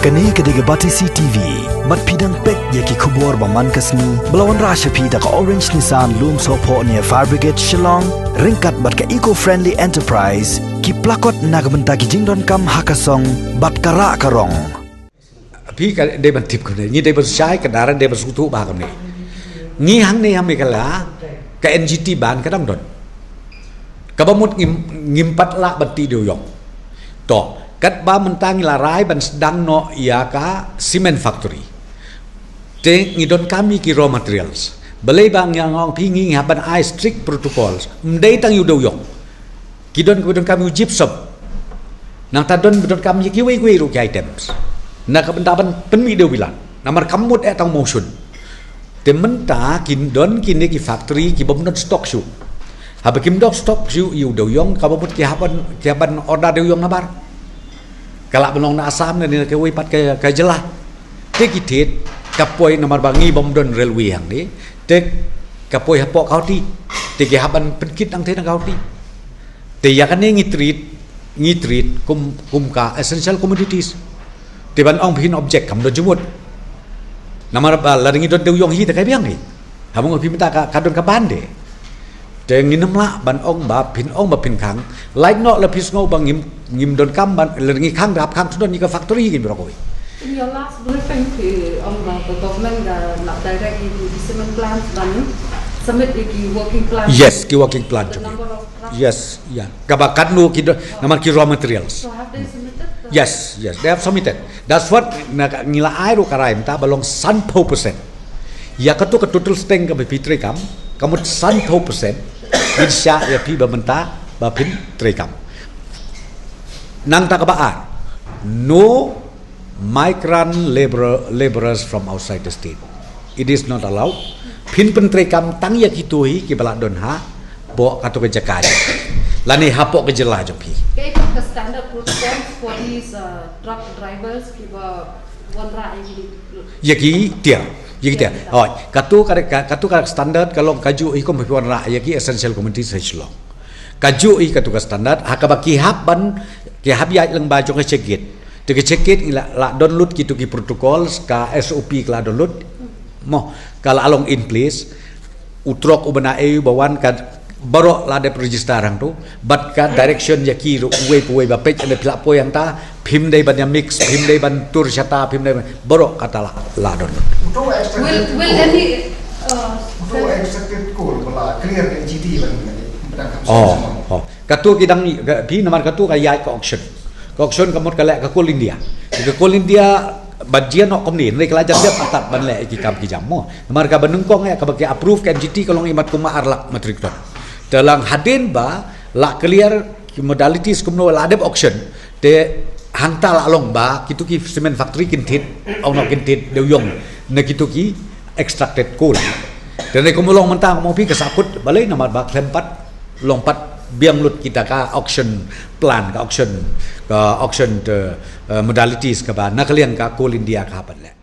Kani kediga Batisi TV, mat pidang pek yaki kubur baman kasni, belawan rasha pida ka Orange Nissan Loom Sopo near Fire Brigade Shillong, ringkat bat ka eco-friendly enterprise, ki plakot nagamenta ki jingdon kam hakasong, bat kara karong. Pi ka de ban tip ko ne, ni de ban sai kendaraan de ban sutu ba kam ne. Ni hang ne hami kala ka NGT ban kadang don. Ka bamut ngimpat la ban ti deu yong. To kat ba mentang larai ban sedang no ia ka cement factory. Te ngidon kami ki raw materials. Belai bang yang ngong pingi haban ai strict protocols. Mdai tang yu deu yong. Kidon kami gypsum. Nang tadon bedon kami ki wei ru ki items. Na kabentaban penmi deu bilan. Namar kamut tang motion. Te menta kin don kini ki factory ki bomdon stock shu. Haba kim dok stock shu yu deu yong ka bomut ki haban order deu yong nabar. Kalak benong na asam ni ke wei pat ke jelah. Te kitit kapoi namar bangi bomdon railway hang ni. Te kapoi hapok kau ti. Te ki haban penkit ang te na kau ti. Te yakan ni ngitrit kum ka essential commodities. Te ban ong pin object kam do jumut. Namar ba laringi don deu yong hi te kai biang ni. Habung pi minta ka kadon ka bande. Te nginem la ban ong ba pin kang. Like no la pis ngau bang ngim don kam ban laringi kang rap kang don ni ka factory gin bro koi. In your last briefing the government nak direct into the cement plant dan submit the working plan. Yes, ki working plan. Yes, yeah. Kabakan nu ki namar ki raw materials. So have they submitted? Yes, they have submitted. That's what ngila airu karai ta balong 100%. Ya katu ka total steng ka bepitre kam, kamu 100%. Insya ya pi bamenta bapin trekam. Nang ta kabaan. No migrant laborers from outside the state. It is not allowed. Pin pentrekam tang ya kitui ki balak don ha bo katu ke jakari. Lani hapok ke jelah jopi. Okay, the standard protocols for these truck drivers kiba wanra ini. Yaki dia. Oh, katu standard kalau kaju ikom hiwan ra yaki essential commodities sejlo. Kaju katu standard hakabaki haban ki habia lang baju ke cekit. Tu ke cekit la download kitu ki protocols ka SOP ka download. Mo kalau along in place utrok ubana bawan ka baru la de register hang tu bat ka direction yaki uwe ba page ande pila po yang ta phim dei ban mix phim dei ban tur chata phim dei baru kata la download. Will any executive call bala clear NGT ban katu kidang pi namar katu kaya ka auction kamot kala ka Coal India ke Coal India bajian nok komni ni kelajar dia patat ban le ki kam ki jam mo namar ka benengkong ya ka bagi approve ka NGT kalong imat kuma arlak matrik ton dalam hadin ba la clear modalities kumno la adep auction te hangta la long ba kitu ki cement factory kintit au no kintit deu yong na kitu ki extracted coal dan ne kumulong mentang mo pi kasakut balai namar ba klempat lompat biang lut kita ka auction plan ka auction modalities ka ba na kalian ka Coal India ka pat le